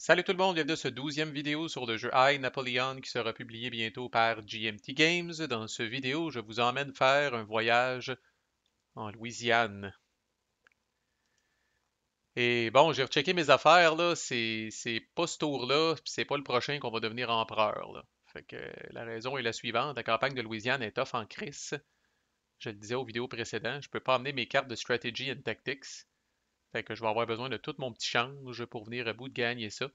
Salut tout le monde, bienvenue à ce 12e vidéo sur le jeu I, Napoleon qui sera publié bientôt par GMT Games. Dans ce vidéo, je vous emmène faire un voyage en Louisiane. Et bon, j'ai rechecké mes affaires, là, c'est pas ce tour-là, puis c'est pas le prochain qu'on va devenir empereur, là. Fait que la raison est la suivante, la campagne de Louisiane est off en crise. Je le disais aux vidéos précédentes, je peux pas emmener mes cartes de Strategy and Tactics. Fait que je vais avoir besoin de tout mon petit change pour venir à bout de gagner ça.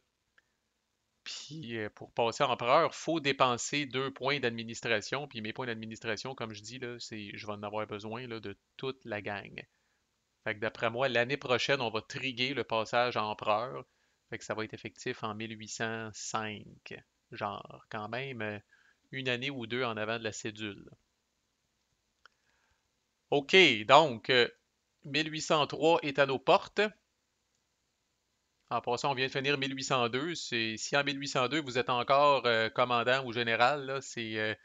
Puis pour passer empereur, faut dépenser 2 points d'administration. Puis mes points d'administration, comme je dis, là, je vais en avoir besoin là, de toute la gang. Fait que d'après moi, l'année prochaine, on va triguer le passage à empereur. Fait que ça va être effectif en 1805. Genre, quand même, une année ou deux en avant de la cédule. OK, donc 1803 est à nos portes. En passant, on vient de finir 1802. Si en 1802 vous êtes encore commandant ou général, là, c'est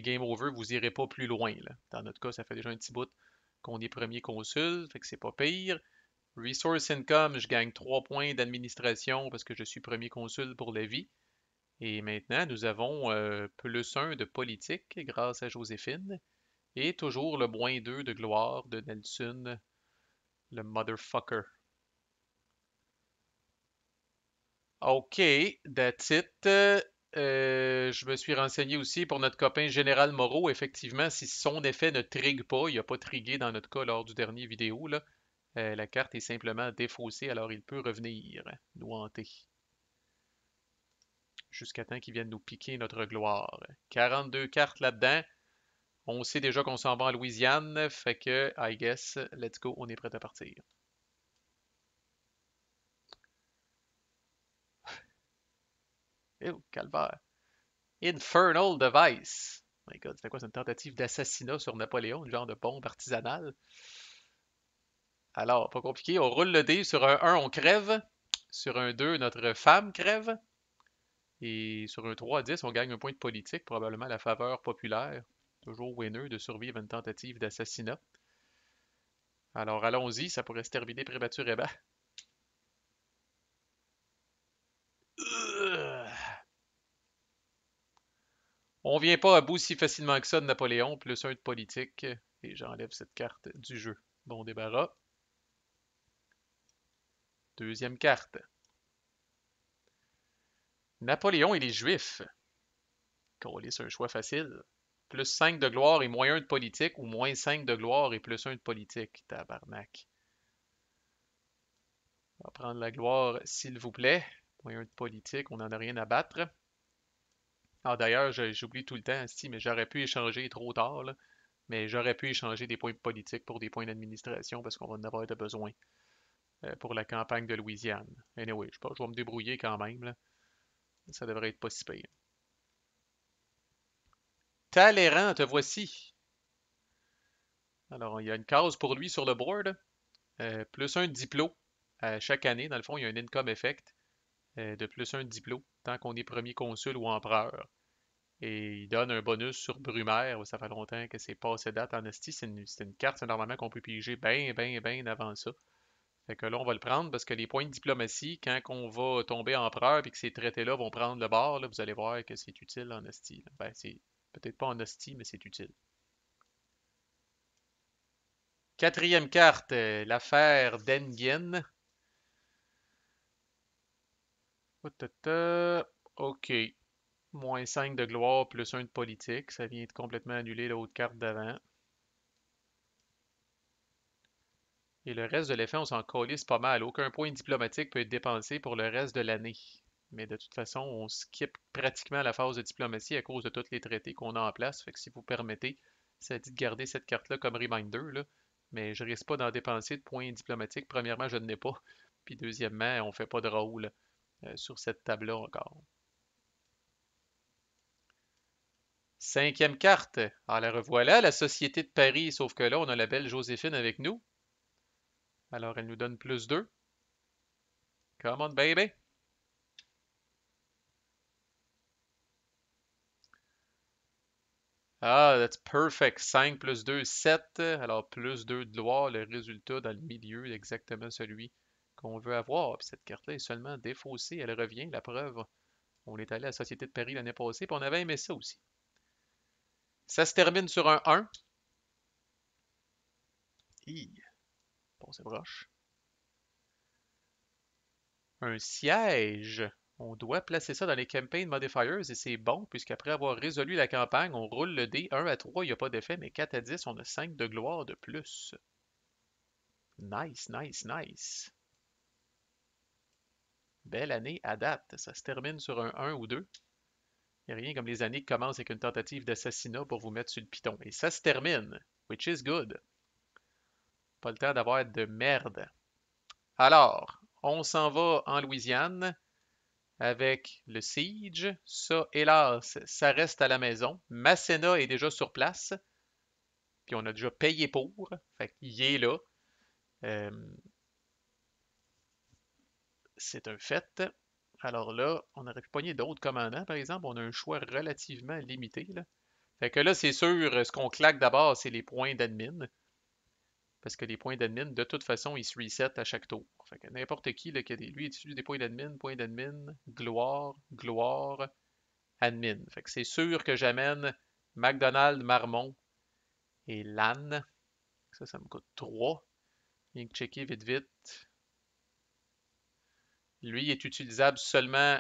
game over, vous irez pas plus loin, là. Dans notre cas, ça fait déjà un petit bout qu'on est premier consul, fait que c'est pas pire. Resource income, je gagne 3 points d'administration parce que je suis premier consul pour la vie. Et maintenant, nous avons +1 de politique grâce à Joséphine. Et toujours le -2 de gloire de Nelson, le motherfucker. OK, that's it. Je me suis renseigné aussi pour notre copain Général Moreau. Effectivement, si son effet ne trigue pas, il n'a pas trigué dans notre cas lors du dernier vidéo, là, la carte est simplement défaussée, alors il peut revenir nous hanter jusqu'à temps qu'il vienne nous piquer notre gloire. 42 cartes là-dedans. On sait déjà qu'on s'en va en Louisiane, fait que, I guess, let's go, on est prêt à partir. Oh, calvaire. Infernal Device. My God, c'était quoi? C'est une tentative d'assassinat sur Napoléon, une genre de bombe artisanale. Alors, pas compliqué, on roule le dé. Sur un 1, on crève. Sur un 2, notre femme crève. Et sur un 3 à 10, on gagne un point de politique, probablement la faveur populaire. Toujours winner de survivre à une tentative d'assassinat. Alors allons-y, ça pourrait se terminer prématurément. On vient pas à bout si facilement que ça de Napoléon, +1 de politique. Et j'enlève cette carte du jeu. Bon débarras. Deuxième carte. Napoléon et les Juifs. C'est un choix facile. +5 de gloire et -1 de politique ou -5 de gloire et +1 de politique. Tabarnak. On va prendre la gloire, s'il vous plaît. -1 de politique, on n'en a rien à battre. Ah, d'ailleurs, j'oublie tout le temps, si, mais j'aurais pu échanger trop tard, là. Mais j'aurais pu échanger des points de politique pour des points d'administration parce qu'on va en avoir de besoin pour la campagne de Louisiane. Anyway, je vais me débrouiller quand même, là. Ça devrait être pas si pire. Talleyrand, te voici. Alors, il y a une case pour lui sur le board. +1 de diplôme. Chaque année, dans le fond, il y a un income effect de +1 de diplôme, tant qu'on est premier consul ou empereur. Et il donne un bonus sur Brumaire. Ça fait longtemps que c'est passé date en esti. C'est une carte, c'est normalement qu'on peut piger bien, bien, bien avant ça. Fait que là, on va le prendre parce que les points de diplomatie, quand on va tomber empereur et que ces traités-là vont prendre le bord, là, vous allez voir que c'est utile en esti. Ben, c'est peut-être pas en esti, mais c'est utile. Quatrième carte, l'affaire d'Enghien. OK. -5 de gloire, +1 de politique. Ça vient de complètement annuler l'autre carte d'avant. Et le reste de l'effet, on s'en calisse pas mal. Aucun point diplomatique peut être dépensé pour le reste de l'année. Mais de toute façon, on skip pratiquement la phase de diplomatie à cause de tous les traités qu'on a en place. Fait que si vous permettez, ça dit de garder cette carte-là comme reminder, là. Mais je risque pas d'en dépenser de points diplomatiques. Premièrement, je n'ai pas. Puis deuxièmement, on fait pas de rôle sur cette table-là encore. Cinquième carte. Ah, la revoilà, la Société de Paris, sauf que là, on a la belle Joséphine avec nous. Alors, elle nous donne +2. Come on, baby. Ah, that's perfect. 5 +2, 7. Alors, +2 de gloire, le résultat dans le milieu, exactement celui qu'on veut avoir. Puis cette carte-là est seulement défaussée. Elle revient, la preuve. On est allé à la Société de Paris l'année passée, puis on avait aimé ça aussi. Ça se termine sur un 1. Hi, bon, c'est broche. Un siège. On doit placer ça dans les campaign modifiers et c'est bon, puisqu'après avoir résolu la campagne, on roule le dé 1 à 3, il n'y a pas d'effet, mais 4 à 10, on a 5 de gloire de plus. Nice, nice, nice. Belle année à date. Ça se termine sur un 1 ou 2. Il n'y a rien comme les années qui commencent avec une tentative d'assassinat pour vous mettre sur le piton. Et ça se termine, which is good. Pas le temps d'avoir de merde. Alors, on s'en va en Louisiane avec le Siege. Ça, hélas, ça reste à la maison. Masséna est déjà sur place, puis on a déjà payé pour. Fait qu'il est là. Euh, c'est un fait. Alors là, on aurait pu pogner d'autres commandants, par exemple. On a un choix relativement limité, là. Fait que là, c'est sûr, ce qu'on claque d'abord, c'est les points d'admin. Parce que les points d'admin, de toute façon, ils se resettent à chaque tour. Fait que n'importe qui, là, qui a lui, il utilise des points d'admin, gloire, gloire, admin. Fait que c'est sûr que j'amène McDonald, Marmont et LAN. Ça me coûte 3. Viens que checker vite vite. Lui est utilisable seulement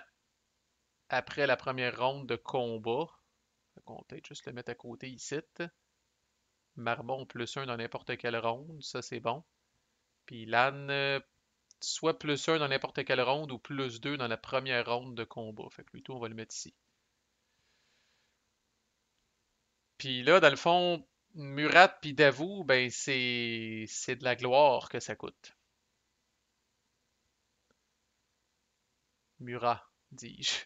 après la première ronde de combat. Fait qu'on va peut-être juste le mettre à côté ici. Marmont plus 1 dans n'importe quelle ronde, ça c'est bon. Puis LAN, soit plus 1 dans n'importe quelle ronde ou plus 2 dans la première ronde de combat. Fait que plutôt on va le mettre ici. Puis là, dans le fond, Murat puis Davout, ben c'est de la gloire que ça coûte. Murat, dis-je.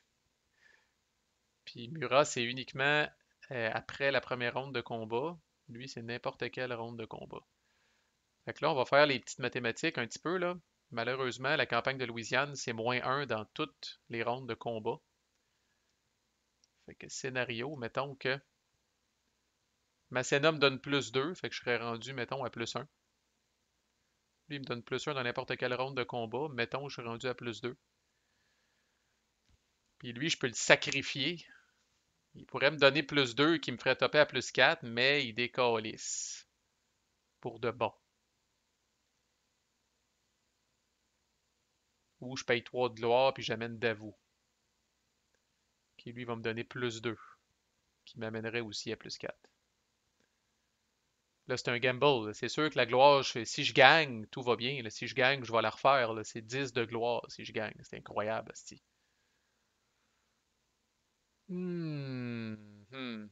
Puis Murat, c'est uniquement après la première ronde de combat. Lui, c'est n'importe quelle ronde de combat. Fait que là, on va faire les petites mathématiques un petit peu, là. Malheureusement, la campagne de Louisiane, c'est moins 1 dans toutes les rondes de combat. Fait que scénario, mettons que Masséna me donne plus 2, fait que je serais rendu, mettons, à plus 1. Lui, il me donne plus 1 dans n'importe quelle ronde de combat. Mettons, je suis rendu à plus 2. Puis lui, je peux le sacrifier. Il pourrait me donner plus 2 qui me ferait topper à plus 4, mais il décalisse. Pour de bon. Ou je paye 3 de gloire puis j'amène Davout. Qui lui va me donner plus 2. Qui m'amènerait aussi à plus 4. Là, c'est un gamble. C'est sûr que la gloire, si je gagne, tout va bien. Là. Si je gagne, je vais la refaire. C'est 10 de gloire si je gagne. C'est incroyable, asti. Hmm, hmm.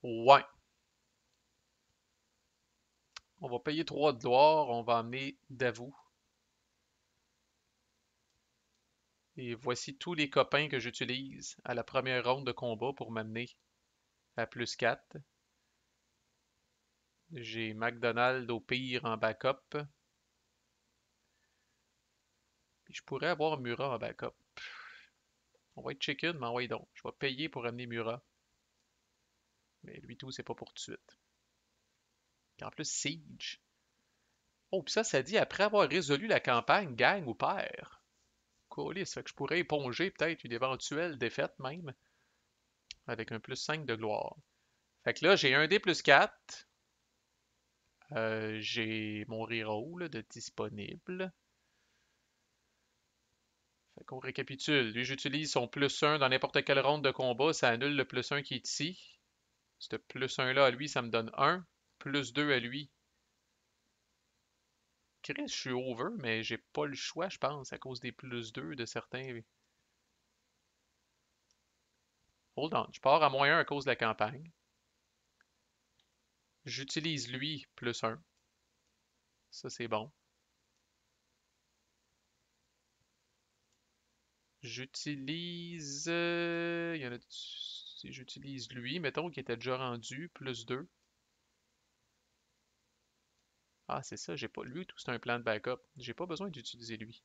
Ouais. On va payer 3 de gloire. On va amener Davout. Et voici tous les copains que j'utilise à la première ronde de combat pour m'amener à plus 4. J'ai McDonald au pire en backup. Puis je pourrais avoir Murat en backup. On va être chicken, mais envoyez donc. Je vais payer pour amener Murat. Mais lui tout, c'est pas pour tout de suite. Puis en plus, Siege. Oh, puis ça dit après avoir résolu la campagne, gagne ou perd. Colis, fait que je pourrais éponger peut-être une éventuelle défaite même, avec un plus 5 de gloire. Fait que là, j'ai un D plus 4. J'ai mon reroll de disponible. Fait qu'on récapitule. Lui, j'utilise son plus 1 dans n'importe quelle ronde de combat. Ça annule le plus 1 qui est ici. Ce plus 1-là à lui, ça me donne 1. Plus 2 à lui. Chris, je suis over, mais j'ai pas le choix, je pense, à cause des plus 2 de certains. Hold on. Je pars à moins 1 à cause de la campagne. J'utilise lui plus 1. Ça, c'est bon. J'utilise. Il y en a. Si j'utilise lui, mettons qu'il était déjà rendu, plus 2. Ah, c'est ça, j'ai pas. Lui, tout c'est un plan de backup. J'ai pas besoin d'utiliser lui.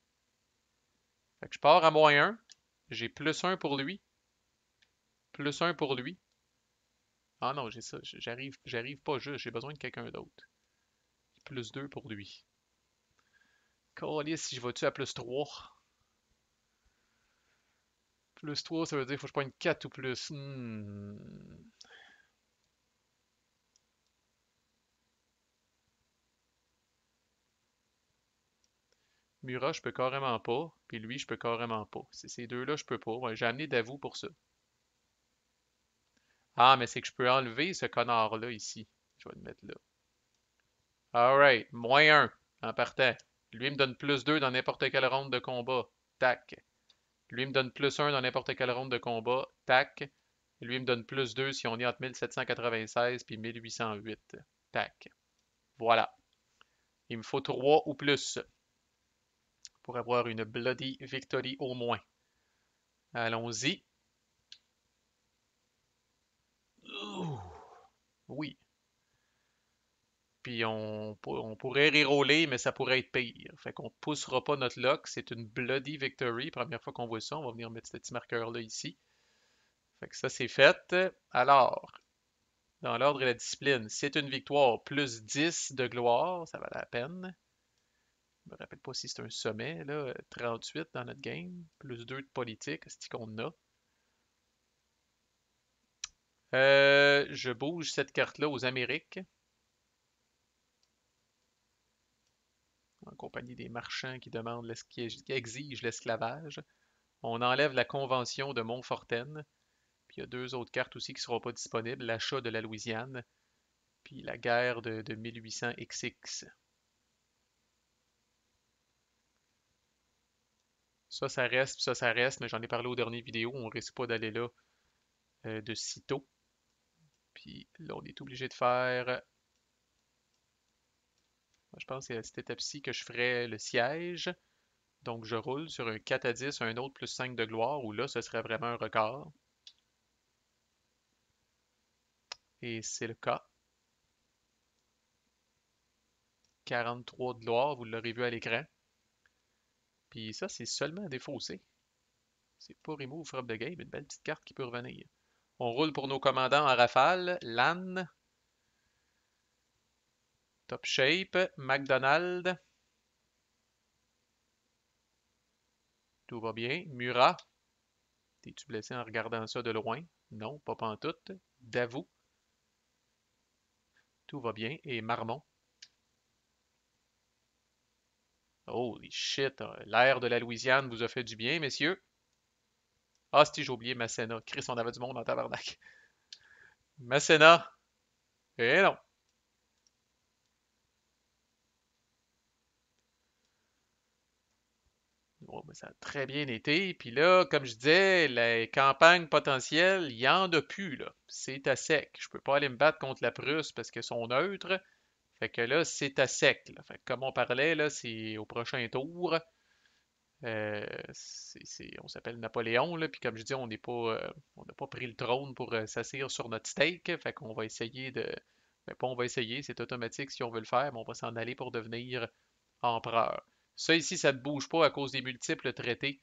Fait que je pars à moins 1. J'ai plus 1 pour lui. Plus 1 pour lui. Ah non, j'ai ça. J'arrive pas juste. J'ai besoin de quelqu'un d'autre. Plus 2 pour lui. Calisse, si je vais-tu à plus 3. Plus 3, ça veut dire qu'il faut que je prenne 4 ou plus. Murat, je peux carrément pas. Puis lui, je peux carrément pas. C'est ces deux-là, je peux pas. Ouais, j'ai amené Davou pour ça. Ah, mais c'est que je peux enlever ce connard-là ici. Je vais le mettre là. Alright, -1 en partant. Lui me donne plus 2 dans n'importe quelle ronde de combat. Tac. Lui me donne plus 1 dans n'importe quelle ronde de combat. Tac. Lui me donne plus 2 si on est entre 1796 puis 1808. Tac. Voilà. Il me faut 3 ou plus pour avoir une Bloody Victory au moins. Allons-y. Ouh, oui. Puis on pourrait reroller, mais ça pourrait être pire. Fait qu'on poussera pas notre lock. C'est une Bloody Victory. Première fois qu'on voit ça, on va venir mettre ce petit marqueur-là ici. Fait que ça, c'est fait. Alors, dans l'ordre et la discipline, c'est une victoire plus 10 de gloire. Ça valait la peine. Je me rappelle pas si c'est un sommet, là. 38 dans notre game. Plus 2 de politique. C'est ce qu'on a. Je bouge cette carte-là aux Amériques, en compagnie des marchands qui demandent qui exigent l'esclavage. On enlève la convention de Montforten, puis il y a deux autres cartes aussi qui ne seront pas disponibles, l'achat de la Louisiane, puis la guerre de 1800 XX. Ça reste, puis ça reste, mais j'en ai parlé aux dernières vidéos, on risque pas d'aller là de sitôt. Puis là, on est obligé de faire, je pense que c'est à cette étape-ci que je ferai le siège. Donc je roule sur un 4 à 10, un autre plus 5 de gloire, où là, ce serait vraiment un record. Et c'est le cas. 43 de gloire, vous l'aurez vu à l'écran. Puis ça, c'est seulement défaussé. C'est pas remove frappe de game, une belle petite carte qui peut revenir. On roule pour nos commandants en rafale. Lan, Top Shape, McDonald, tout va bien. Murat, t'es-tu blessé en regardant ça de loin? Non, pas pantoute. Davou, tout va bien. Et Marmont. Holy shit, l'air de la Louisiane vous a fait du bien, messieurs. Ah, si j'ai oublié Masséna. Chris, on avait du monde en tabarnak. Masséna. Eh non. Bon, ben, ça a très bien été. Puis là, comme je disais, les campagnes potentielles, il n'y en a plus, là. C'est à sec. Je peux pas aller me battre contre la Prusse parce qu'ils sont neutres. Fait que là, c'est à sec, là. Fait que comme on parlait, là, c'est au prochain tour. On s'appelle Napoléon, là. Puis comme je dis, on n'a pas pris le trône pour s'asseoir sur notre steak. Fait qu'on va essayer de. Ben, pas on va essayer, c'est automatique si on veut le faire, mais on va s'en aller pour devenir empereur. Ça ici, ça ne bouge pas à cause des multiples traités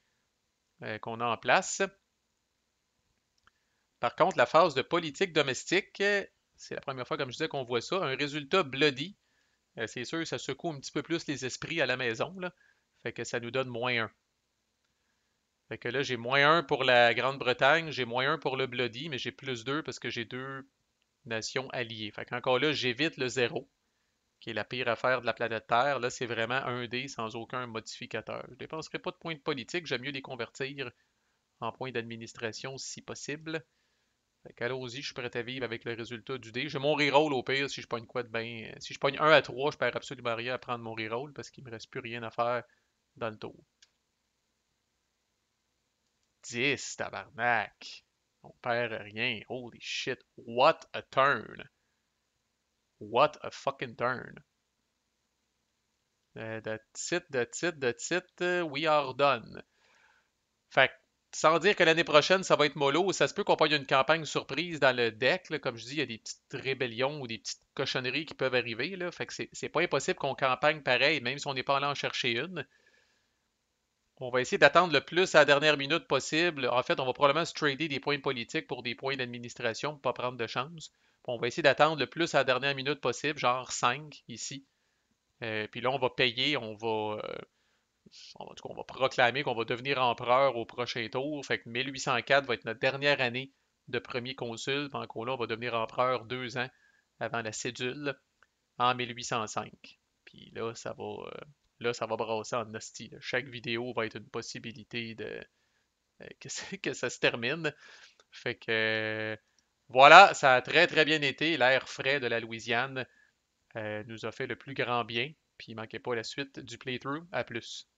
qu'on a en place. Par contre, la phase de politique domestique, c'est la première fois, comme je disais, qu'on voit ça. Un résultat bloody. C'est sûr, ça secoue un petit peu plus les esprits à la maison, là. Fait que ça nous donne -1. Fait que là, j'ai -1 pour la Grande-Bretagne, j'ai -1 pour le bloody, mais j'ai +2 parce que j'ai deux nations alliées. Fait qu'encore là, j'évite le 0, qui est la pire affaire de la planète Terre. Là, c'est vraiment un dé sans aucun modificateur. Je ne dépenserai pas de points de politique, j'aime mieux les convertir en points d'administration si possible. Fait qu'allons-y, je suis prêt à vivre avec le résultat du dé. J'ai mon reroll au pire si je pogne quoi de bien. Si je pogne 1 à 3, je perds absolument rien à prendre mon reroll parce qu'il me reste plus rien à faire dans le tour. 10, tabarnak. On perd rien. Holy shit. What a turn. What a fucking turn. That's it. We are done. Fait que, sans dire que l'année prochaine, ça va être mollo, ça se peut qu'on paye une campagne surprise dans le deck. Là. Comme je dis, il y a des petites rébellions ou des petites cochonneries qui peuvent arriver. Là. Fait que c'est pas impossible qu'on campagne pareil, même si on n'est pas allé en chercher une. On va essayer d'attendre le plus à la dernière minute possible. En fait, on va probablement se trader des points politiques pour des points d'administration pour pas prendre de chance. On va essayer d'attendre le plus à la dernière minute possible, genre 5 ici. Puis là, on va payer, en tout cas, on va proclamer qu'on va devenir empereur au prochain tour. Fait que 1804 va être notre dernière année de premier consul. Puis encore là, on va devenir empereur 2 ans avant la cédule en 1805. Puis là, ça va brasser en hostie, là. Chaque vidéo va être une possibilité que ça se termine. Fait que voilà, ça a très très bien été. L'air frais de la Louisiane nous a fait le plus grand bien. Puis manquez pas la suite du playthrough. À plus.